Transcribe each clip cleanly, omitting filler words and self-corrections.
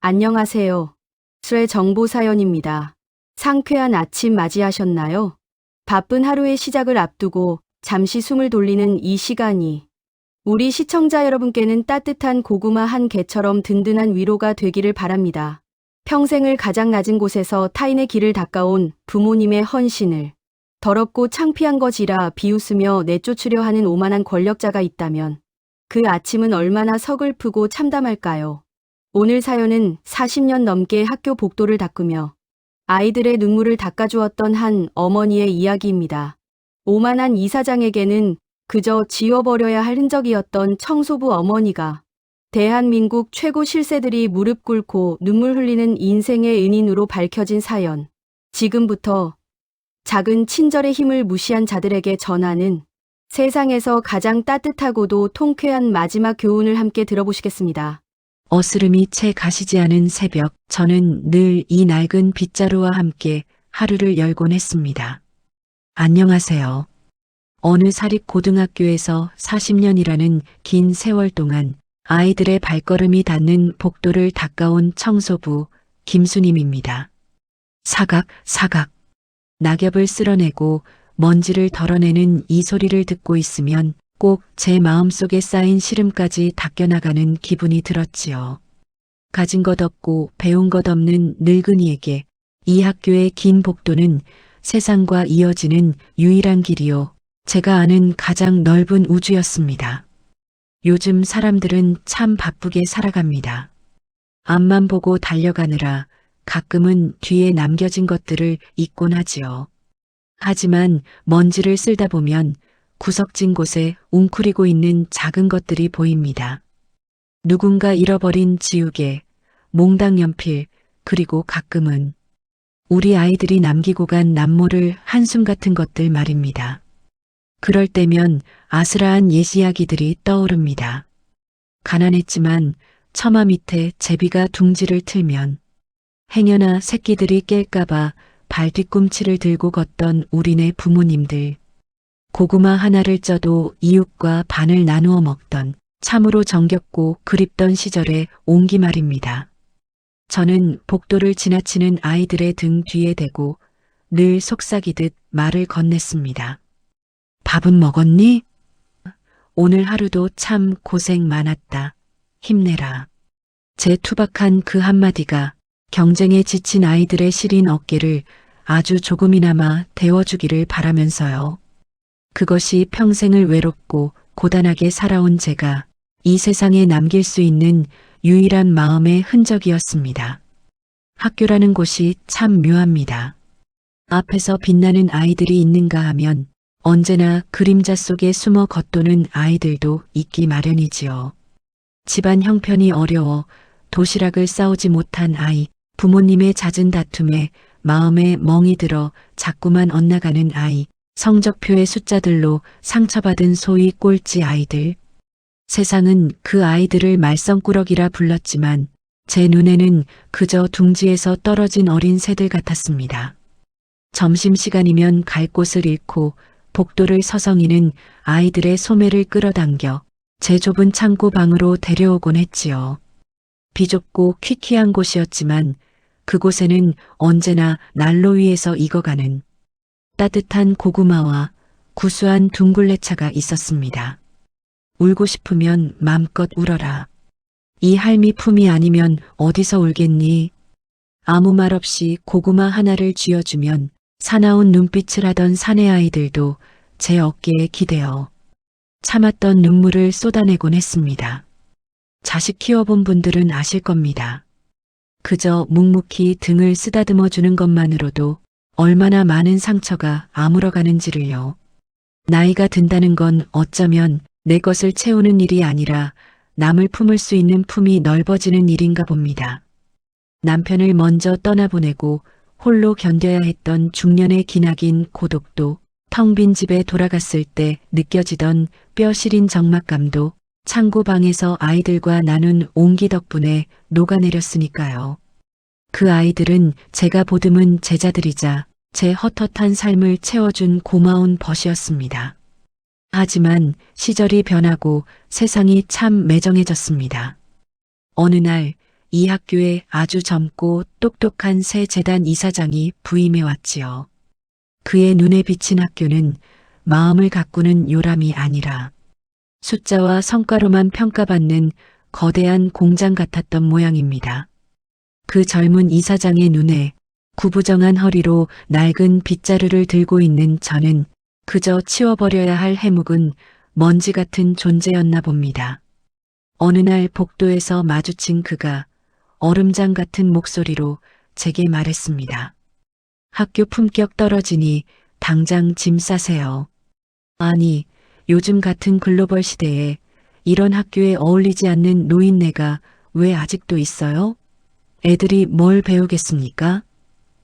안녕하세요. 의 정보 사연입니다. 상쾌한 아침 맞이하셨나요? 바쁜 하루의 시작을 앞두고 잠시 숨을 돌리는 이 시간이 우리 시청자 여러분께는 따뜻한 고구마 한 개처럼 든든한 위로가 되기를 바랍니다. 평생을 가장 낮은 곳에서 타인의 길을 닦아온 부모님의 헌신을 더럽고 창피한 것이라 비웃으며 내쫓으려 하는 오만한 권력자가 있다면 그 아침은 얼마나 서글프고 참담할까요? 오늘 사연은 40년 넘게 학교 복도를 닦으며 아이들의 눈물을 닦아주었던 한 어머니의 이야기입니다. 오만한 이사장에게는 그저 지워버려야 할 흔적이었던 청소부 어머니가 대한민국 최고 실세들이 무릎 꿇고 눈물 흘리는 인생의 은인으로 밝혀진 사연. 지금부터 작은 친절의 힘을 무시한 자들에게 전하는 세상에서 가장 따뜻하고도 통쾌한 마지막 교훈을 함께 들어보시겠습니다. 어스름이 채 가시지 않은 새벽, 저는 늘 이 낡은 빗자루와 함께 하루를 열곤 했습니다. 안녕하세요. 어느 사립고등학교에서 40년이라는 긴 세월 동안 아이들의 발걸음이 닿는 복도를 닦아온 청소부 김수님입니다. 사각, 사각. 낙엽을 쓸어내고 먼지를 덜어내는 이 소리를 듣고 있으면 꼭 제 마음속에 쌓인 시름까지 닦여나가는 기분이 들었지요. 가진 것 없고 배운 것 없는 늙은이에게 이 학교의 긴 복도는 세상과 이어지는 유일한 길이요. 제가 아는 가장 넓은 우주였습니다. 요즘 사람들은 참 바쁘게 살아갑니다. 앞만 보고 달려가느라 가끔은 뒤에 남겨진 것들을 잊곤 하지요. 하지만 먼지를 쓸다 보면 구석진 곳에 웅크리고 있는 작은 것들이 보입니다. 누군가 잃어버린 지우개, 몽당 연필, 그리고 가끔은 우리 아이들이 남기고 간 남모를 한숨 같은 것들 말입니다. 그럴 때면 아스라한 옛 이야기들이 떠오릅니다. 가난했지만 처마 밑에 제비가 둥지를 틀면 행여나 새끼들이 깰까봐 발뒤꿈치를 들고 걷던 우리네 부모님들, 고구마 하나를 쪄도 이웃과 반을 나누어 먹던 참으로 정겹고 그립던 시절의 온기 말입니다. 저는 복도를 지나치는 아이들의 등 뒤에 대고 늘 속삭이듯 말을 건넸습니다. 밥은 먹었니? 오늘 하루도 참 고생 많았다. 힘내라. 제 투박한 그 한마디가 경쟁에 지친 아이들의 시린 어깨를 아주 조금이나마 데워주기를 바라면서요. 그것이 평생을 외롭고 고단하게 살아온 제가 이 세상에 남길 수 있는 유일한 마음의 흔적이었습니다. 학교라는 곳이 참 묘합니다. 앞에서 빛나는 아이들이 있는가 하면 언제나 그림자 속에 숨어 겉도는 아이들도 있기 마련이지요. 집안 형편이 어려워 도시락을 싸오지 못한 아이, 부모님의 잦은 다툼에 마음에 멍이 들어 자꾸만 엇나가는 아이, 성적표의 숫자들로 상처받은 소위 꼴찌 아이들. 세상은 그 아이들을 말썽꾸러기라 불렀지만 제 눈에는 그저 둥지에서 떨어진 어린 새들 같았습니다. 점심시간이면 갈 곳을 잃고 복도를 서성이는 아이들의 소매를 끌어당겨 제 좁은 창고 방으로 데려오곤 했지요. 비좁고 퀴퀴한 곳이었지만 그곳에는 언제나 난로 위에서 익어가는 따뜻한 고구마와 구수한 둥글레차가 있었습니다. 울고 싶으면 맘껏 울어라. 이 할미 품이 아니면 어디서 울겠니? 아무 말 없이 고구마 하나를 쥐어주면 사나운 눈빛을 하던 사내 아이들도 제 어깨에 기대어 참았던 눈물을 쏟아내곤 했습니다. 자식 키워본 분들은 아실 겁니다. 그저 묵묵히 등을 쓰다듬어 주는 것만으로도 얼마나 많은 상처가 아물어가는지를요. 나이가 든다는 건 어쩌면 내 것을 채우는 일이 아니라 남을 품을 수 있는 품이 넓어지는 일인가 봅니다. 남편을 먼저 떠나보내고 홀로 견뎌야 했던 중년의 기나긴 고독도, 텅 빈 집에 돌아갔을 때 느껴지던 뼈 시린 적막감도 창고방에서 아이들과 나눈 온기 덕분에 녹아내렸으니까요. 그 아이들은 제가 보듬은 제자들이자 제 헛헛한 삶을 채워준 고마운 벗이었습니다. 하지만 시절이 변하고 세상이 참 매정해졌습니다. 어느 날 이 학교에 아주 젊고 똑똑한 새 재단 이사장이 부임해 왔지요. 그의 눈에 비친 학교는 마음을 가꾸는 요람이 아니라 숫자와 성과로만 평가받는 거대한 공장 같았던 모양입니다. 그 젊은 이사장의 눈에 구부정한 허리로 낡은 빗자루를 들고 있는 저는 그저 치워버려야 할 해묵은 먼지 같은 존재였나 봅니다. 어느 날 복도에서 마주친 그가 얼음장 같은 목소리로 제게 말했습니다. 학교 품격 떨어지니 당장 짐 싸세요. 아니, 요즘 같은 글로벌 시대에 이런 학교에 어울리지 않는 노인네가 왜 아직도 있어요? 애들이 뭘 배우겠습니까?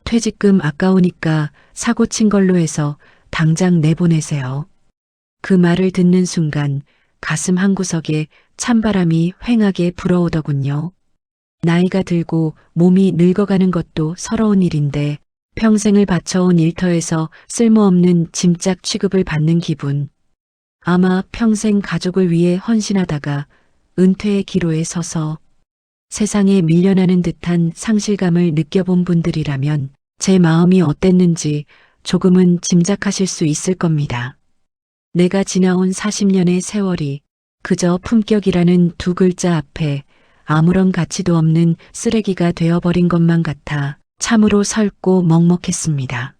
퇴직금 아까우니까 사고 친 걸로 해서 당장 내보내세요. 그 말을 듣는 순간 가슴 한구석에 찬바람이 휑하게 불어오더군요. 나이가 들고 몸이 늙어가는 것도 서러운 일인데 평생을 바쳐온 일터에서 쓸모없는 짐짝 취급을 받는 기분. 아마 평생 가족을 위해 헌신하다가 은퇴의 기로에 서서 세상에 밀려나는 듯한 상실감을 느껴본 분들이라면 제 마음이 어땠는지 조금은 짐작하실 수 있을 겁니다. 내가 지나온 40년의 세월이 그저 품격이라는 두 글자 앞에 아무런 가치도 없는 쓰레기가 되어버린 것만 같아 참으로 설고 먹먹했습니다.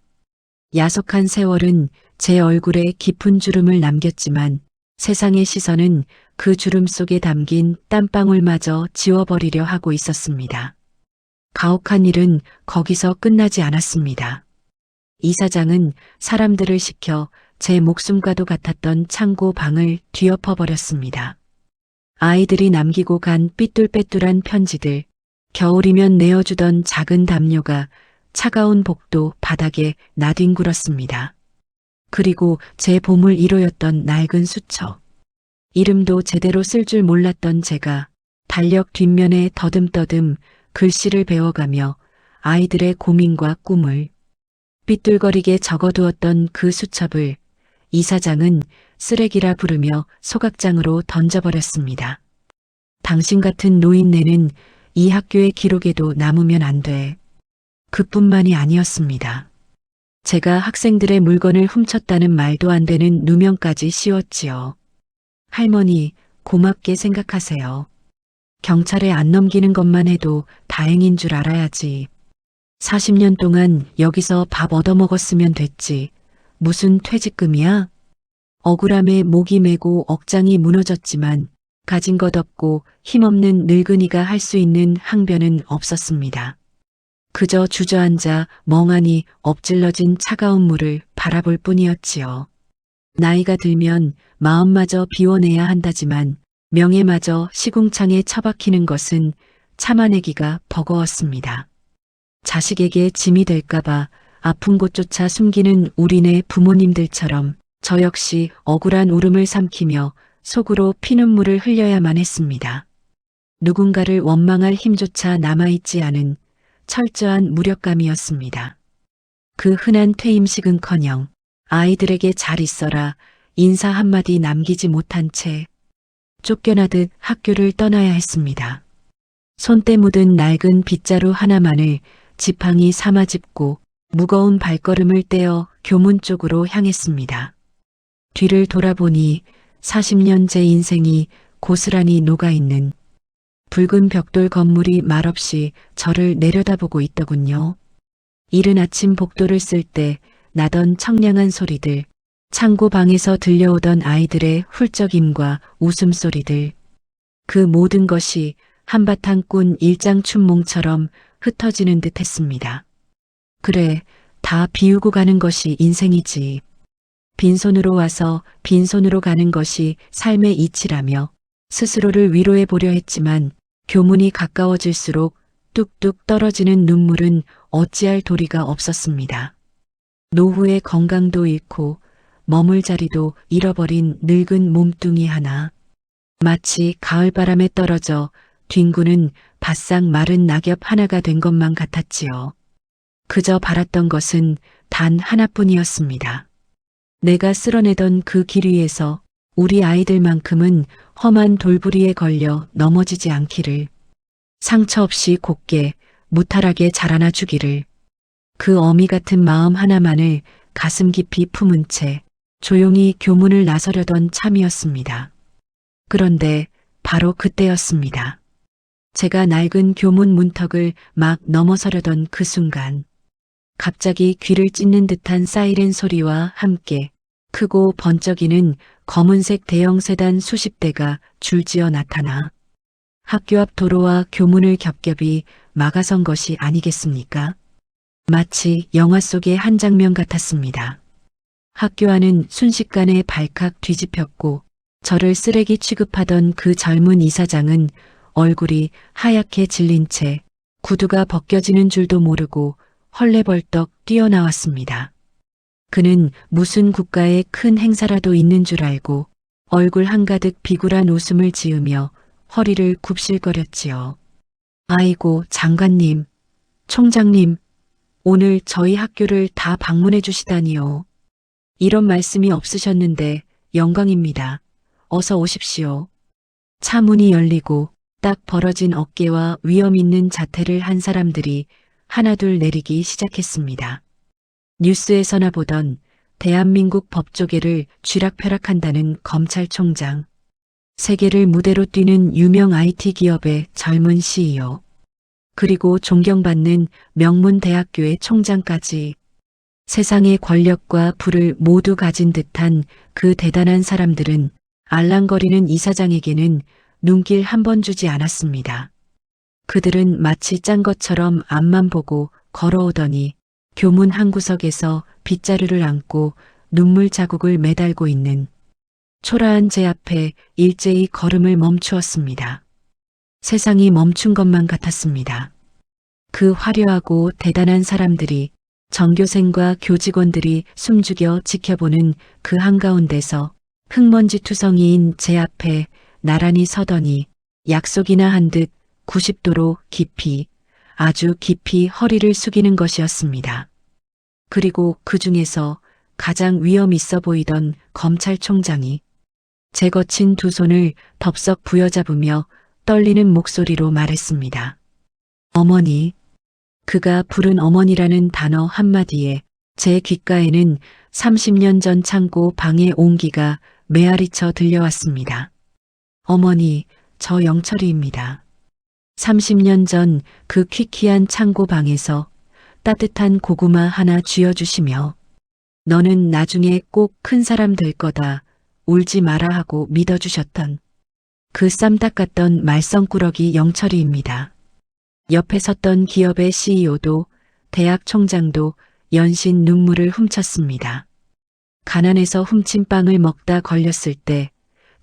야속한 세월은 제 얼굴에 깊은 주름을 남겼지만 세상의 시선은 그 주름 속에 담긴 땀방울마저 지워버리려 하고 있었습니다. 가혹한 일은 거기서 끝나지 않았습니다. 이사장은 사람들을 시켜 제 목숨과도 같았던 창고 방을 뒤엎어버렸습니다. 아이들이 남기고 간 삐뚤빼뚤한 편지들, 겨울이면 내어주던 작은 담요가 차가운 복도 바닥에 나뒹굴었습니다. 그리고 제 보물 1호였던 낡은 수첩. 이름도 제대로 쓸 줄 몰랐던 제가 달력 뒷면에 더듬더듬 글씨를 배워가며 아이들의 고민과 꿈을 삐뚤거리게 적어두었던 그 수첩을 이사장은 쓰레기라 부르며 소각장으로 던져버렸습니다. 당신 같은 노인네는 이 학교의 기록에도 남으면 안 돼. 그뿐만이 아니었습니다. 제가 학생들의 물건을 훔쳤다는 말도 안 되는 누명까지 씌웠지요. 할머니, 고맙게 생각하세요. 경찰에 안 넘기는 것만 해도 다행인 줄 알아야지. 40년 동안 여기서 밥 얻어먹었으면 됐지. 무슨 퇴직금이야? 억울함에 목이 메고 억장이 무너졌지만 가진 것 없고 힘없는 늙은이가 할 수 있는 항변은 없었습니다. 그저 주저앉아 멍하니 엎질러진 차가운 물을 바라볼 뿐이었지요. 나이가 들면 마음마저 비워내야 한다지만 명예마저 시궁창에 처박히는 것은 참아내기가 버거웠습니다. 자식에게 짐이 될까봐 아픈 곳조차 숨기는 우리네 부모님들처럼 저 역시 억울한 울음을 삼키며 속으로 피눈물을 흘려야만 했습니다. 누군가를 원망할 힘조차 남아있지 않은 철저한 무력감이었습니다. 그 흔한 퇴임식은커녕 아이들에게 잘 있어라 인사 한마디 남기지 못한 채 쫓겨나듯 학교를 떠나야 했습니다. 손때 묻은 낡은 빗자루 하나만을 지팡이 삼아 짚고 무거운 발걸음을 떼어 교문 쪽으로 향했습니다. 뒤를 돌아보니 40년 제 인생이 고스란히 녹아있는 붉은 벽돌 건물이 말없이 저를 내려다보고 있더군요. 이른 아침 복도를 쓸 때 나던 청량한 소리들, 창고 방에서 들려오던 아이들의 훌쩍임과 웃음소리들, 그 모든 것이 한바탕 꾼 일장춘몽처럼 흩어지는 듯 했습니다. 그래, 다 비우고 가는 것이 인생이지. 빈손으로 와서 빈손으로 가는 것이 삶의 이치라며 스스로를 위로해 보려 했지만 교문이 가까워질수록 뚝뚝 떨어지는 눈물은 어찌할 도리가 없었습니다. 노후의 건강도 잃고 머물 자리도 잃어버린 늙은 몸뚱이 하나. 마치 가을바람에 떨어져 뒹구는 바싹 마른 낙엽 하나가 된 것만 같았지요. 그저 바랐던 것은 단 하나뿐이었습니다. 내가 쓸어내던 그 길 위에서 우리 아이들만큼은 험한 돌부리에 걸려 넘어지지 않기를. 상처 없이 곱게 무탈하게 자라나 주기를. 그 어미 같은 마음 하나만을 가슴 깊이 품은 채 조용히 교문을 나서려던 참이었습니다. 그런데 바로 그때였습니다. 제가 낡은 교문 문턱을 막 넘어서려던 그 순간 갑자기 귀를 찢는 듯한 사이렌 소리와 함께 크고 번쩍이는 검은색 대형 세단 수십 대가 줄지어 나타나 학교 앞 도로와 교문을 겹겹이 막아선 것이 아니겠습니까? 마치 영화 속의 한 장면 같았습니다. 학교 안은 순식간에 발칵 뒤집혔고 저를 쓰레기 취급하던 그 젊은 이사장은 얼굴이 하얗게 질린 채 구두가 벗겨지는 줄도 모르고 헐레벌떡 뛰어나왔습니다. 그는 무슨 국가의 큰 행사라도 있는 줄 알고 얼굴 한가득 비굴한 웃음을 지으며 허리를 굽실거렸지요. 아이고, 장관님, 총장님, 오늘 저희 학교를 다 방문해 주시다니요. 이런 말씀이 없으셨는데 영광입니다. 어서 오십시오. 차 문이 열리고 딱 벌어진 어깨와 위험 있는 자태를 한 사람들이 하나둘 내리기 시작했습니다. 뉴스에서나 보던 대한민국 법조계를 쥐락펴락한다는 검찰총장, 세계를 무대로 뛰는 유명 IT 기업의 젊은 CEO, 그리고 존경받는 명문 대학교의 총장까지 세상의 권력과 부를 모두 가진 듯한 그 대단한 사람들은 알랑거리는 이사장에게는 눈길 한 번 주지 않았습니다. 그들은 마치 짠 것처럼 앞만 보고 걸어오더니 교문 한 구석에서 빗자루를 안고 눈물 자국을 매달고 있는 초라한 제 앞에 일제히 걸음을 멈추었습니다. 세상이 멈춘 것만 같았습니다. 그 화려하고 대단한 사람들이 전교생과 교직원들이 숨죽여 지켜보는 그 한가운데서 흙먼지 투성이인 제 앞에 나란히 서더니 약속이나 한 듯 90도로 깊이, 아주 깊이 허리를 숙이는 것이었습니다. 그리고 그 중에서 가장 위험 있어 보이던 검찰총장이 제 거친 두 손을 덥석 부여잡으며 떨리는 목소리로 말했습니다. 어머니. 그가 부른 어머니라는 단어 한마디에 제 귓가에는 30년 전 창고 방의 온기가 메아리쳐 들려왔습니다. 어머니, 저 영철이입니다. 30년 전 그 퀴퀴한 창고 방에서 따뜻한 고구마 하나 쥐어주시며 너는 나중에 꼭 큰 사람 될 거다. 울지 마라 하고 믿어주셨던 그 쌈 닦았던 말썽꾸러기 영철이입니다. 옆에 섰던 기업의 CEO도 대학 총장도 연신 눈물을 훔쳤습니다. 가난해서 훔친 빵을 먹다 걸렸을 때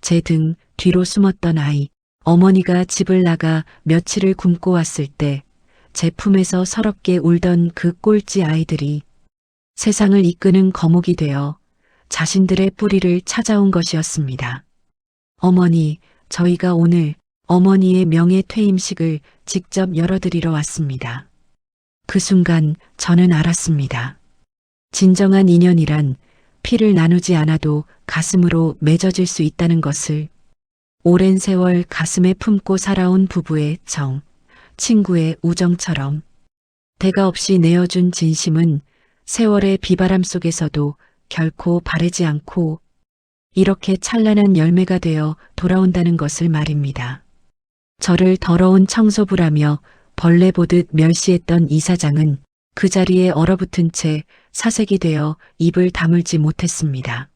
제 등 뒤로 숨었던 아이, 어머니가 집을 나가 며칠을 굶고 왔을 때 제 품에서 서럽게 울던 그 꼴찌 아이들이 세상을 이끄는 거목이 되어 자신들의 뿌리를 찾아온 것이었습니다. 어머니, 저희가 오늘 어머니의 명예 퇴임식을 직접 열어드리러 왔습니다. 그 순간 저는 알았습니다. 진정한 인연이란 피를 나누지 않아도 가슴으로 맺어질 수 있다는 것을. 오랜 세월 가슴에 품고 살아온 부부의 정, 친구의 우정처럼 대가 없이 내어준 진심은 세월의 비바람 속에서도 결코 바래지 않고 이렇게 찬란한 열매가 되어 돌아온다는 것을 말입니다. 저를 더러운 청소부라며 벌레 보듯 멸시했던 이사장은 그 자리에 얼어붙은 채 사색이 되어 입을 다물지 못했습니다.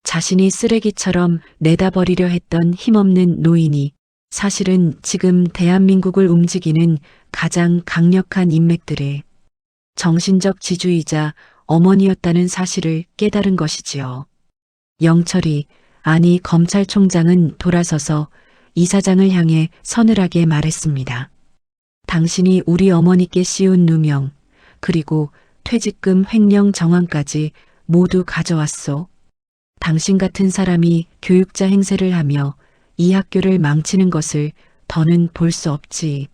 자신이 쓰레기처럼 내다버리려 했던 힘없는 노인이 사실은 지금 대한민국을 움직이는 가장 강력한 인맥들의 정신적 지주이자 어머니였다는 사실을 깨달은 것이지요. 영철이, 아니 검찰총장은 돌아서서 이사장을 향해 서늘하게 말했습니다. 당신이 우리 어머니께 씌운 누명, 그리고 퇴직금 횡령 정황까지 모두 가져왔소. 당신 같은 사람이 교육자 행세를 하며 이 학교를 망치는 것을 더는 볼 수 없지.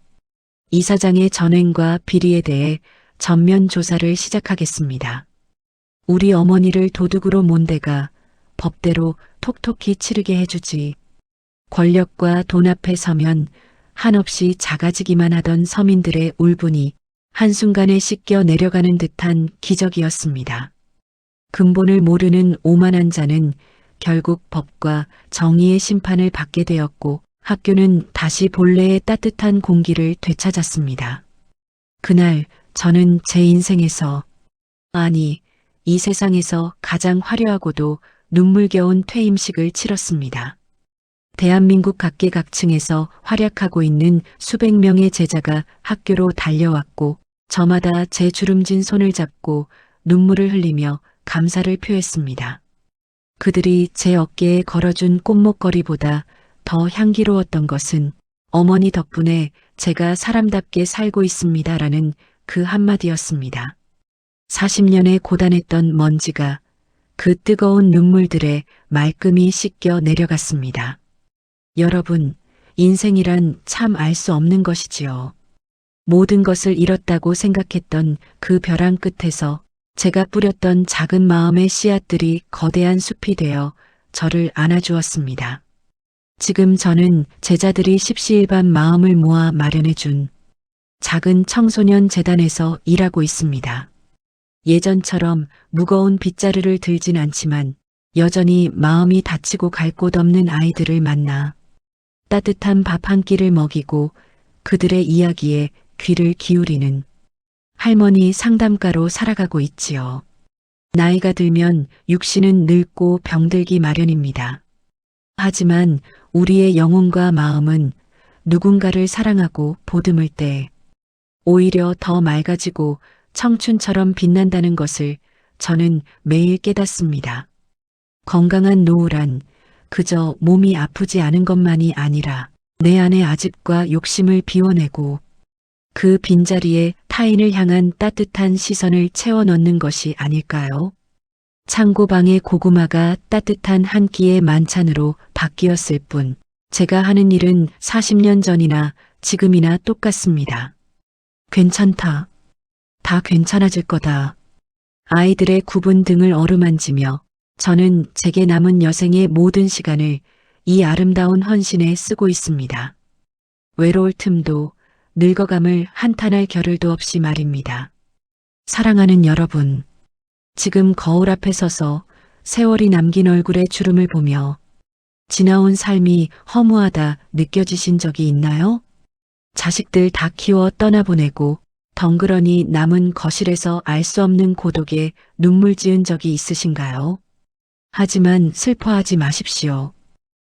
이사장의 전횡과 비리에 대해 전면 조사를 시작하겠습니다. 우리 어머니를 도둑으로 몬 데가 법대로 톡톡히 치르게 해주지. 권력과 돈 앞에 서면 한없이 작아지기만 하던 서민들의 울분이 한순간에 씻겨 내려가는 듯한 기적이었습니다. 근본을 모르는 오만한 자는 결국 법과 정의의 심판을 받게 되었고 학교는 다시 본래의 따뜻한 공기를 되찾았습니다. 그날 저는 제 인생에서, 아니, 이 세상에서 가장 화려하고도 눈물겨운 퇴임식을 치렀습니다. 대한민국 각계각층에서 활약하고 있는 수백 명의 제자가 학교로 달려왔고 저마다 제 주름진 손을 잡고 눈물을 흘리며 감사를 표했습니다. 그들이 제 어깨에 걸어준 꽃목걸이보다 더 향기로웠던 것은 어머니 덕분에 제가 사람답게 살고 있습니다라는 그 한마디였습니다. 40년의 고단했던 먼지가 그 뜨거운 눈물들에 말끔히 씻겨 내려갔습니다. 여러분, 인생이란 참 알 수 없는 것이지요. 모든 것을 잃었다고 생각했던 그 벼랑 끝에서 제가 뿌렸던 작은 마음의 씨앗들이 거대한 숲이 되어 저를 안아주었습니다. 지금 저는 제자들이 십시일반 마음을 모아 마련해준 작은 청소년 재단에서 일하고 있습니다. 예전처럼 무거운 빗자루를 들진 않지만 여전히 마음이 다치고 갈 곳 없는 아이들을 만나 따뜻한 밥 한 끼를 먹이고 그들의 이야기에 귀를 기울이는 할머니 상담가로 살아가고 있지요. 나이가 들면 육신은 늙고 병들기 마련입니다. 하지만 우리의 영혼과 마음은 누군가를 사랑하고 보듬을 때 오히려 더 맑아지고 청춘처럼 빛난다는 것을 저는 매일 깨닫습니다. 건강한 노후란 그저 몸이 아프지 않은 것만이 아니라 내 안의 아집과 욕심을 비워내고 그 빈자리에 타인을 향한 따뜻한 시선을 채워 넣는 것이 아닐까요? 창고방의 고구마가 따뜻한 한 끼의 만찬으로 바뀌었을 뿐 제가 하는 일은 40년 전이나 지금이나 똑같습니다. 괜찮다. 다 괜찮아질 거다. 아이들의 굽은 등을 어루만지며 저는 제게 남은 여생의 모든 시간을 이 아름다운 헌신에 쓰고 있습니다. 외로울 틈도 늙어감을 한탄할 겨를도 없이 말입니다. 사랑하는 여러분, 지금 거울 앞에 서서 세월이 남긴 얼굴의 주름을 보며 지나온 삶이 허무하다 느껴지신 적이 있나요? 자식들 다 키워 떠나보내고 덩그러니 남은 거실에서 알 수 없는 고독에 눈물 지은 적이 있으신가요? 하지만 슬퍼하지 마십시오.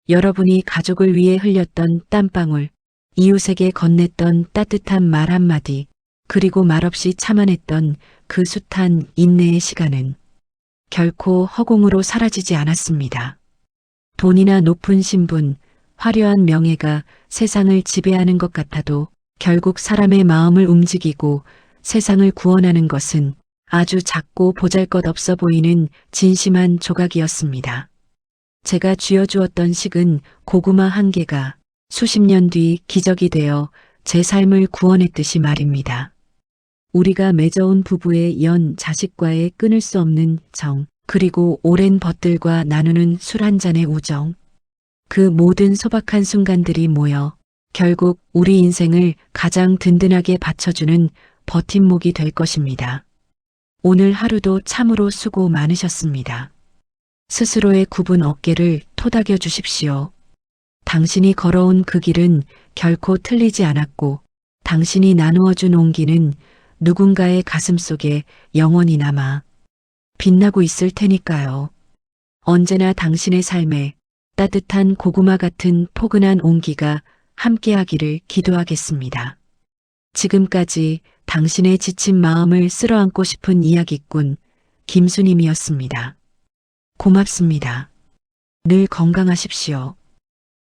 여러분이 가족을 위해 흘렸던 땀방울, 이웃에게 건넸던 따뜻한 말 한마디, 그리고 말없이 참아냈던 그 숱한 인내의 시간은 결코 허공으로 사라지지 않았습니다. 돈이나 높은 신분, 화려한 명예가 세상을 지배하는 것 같아도 결국 사람의 마음을 움직이고 세상을 구원하는 것은 아주 작고 보잘것없어 보이는 진심한 조각이었습니다. 제가 쥐어주었던 식은 고구마 한 개가 수십 년 뒤 기적이 되어 제 삶을 구원했듯이 말입니다. 우리가 맺어온 부부의 연 자식과의 끊을 수 없는 정, 그리고 오랜 벗들과 나누는 술 한 잔의 우정, 그 모든 소박한 순간들이 모여 결국 우리 인생을 가장 든든하게 받쳐주는 버팀목이 될 것입니다. 오늘 하루도 참으로 수고 많으셨습니다. 스스로의 굽은 어깨를 토닥여 주십시오. 당신이 걸어온 그 길은 결코 틀리지 않았고 당신이 나누어준 온기는 누군가의 가슴 속에 영원히 남아 빛나고 있을 테니까요. 언제나 당신의 삶에 따뜻한 고구마 같은 포근한 온기가 함께하기를 기도하겠습니다. 지금까지 당신의 지친 마음을 쓸어안고 싶은 이야기꾼 김수님이었습니다. 고맙습니다. 늘 건강하십시오.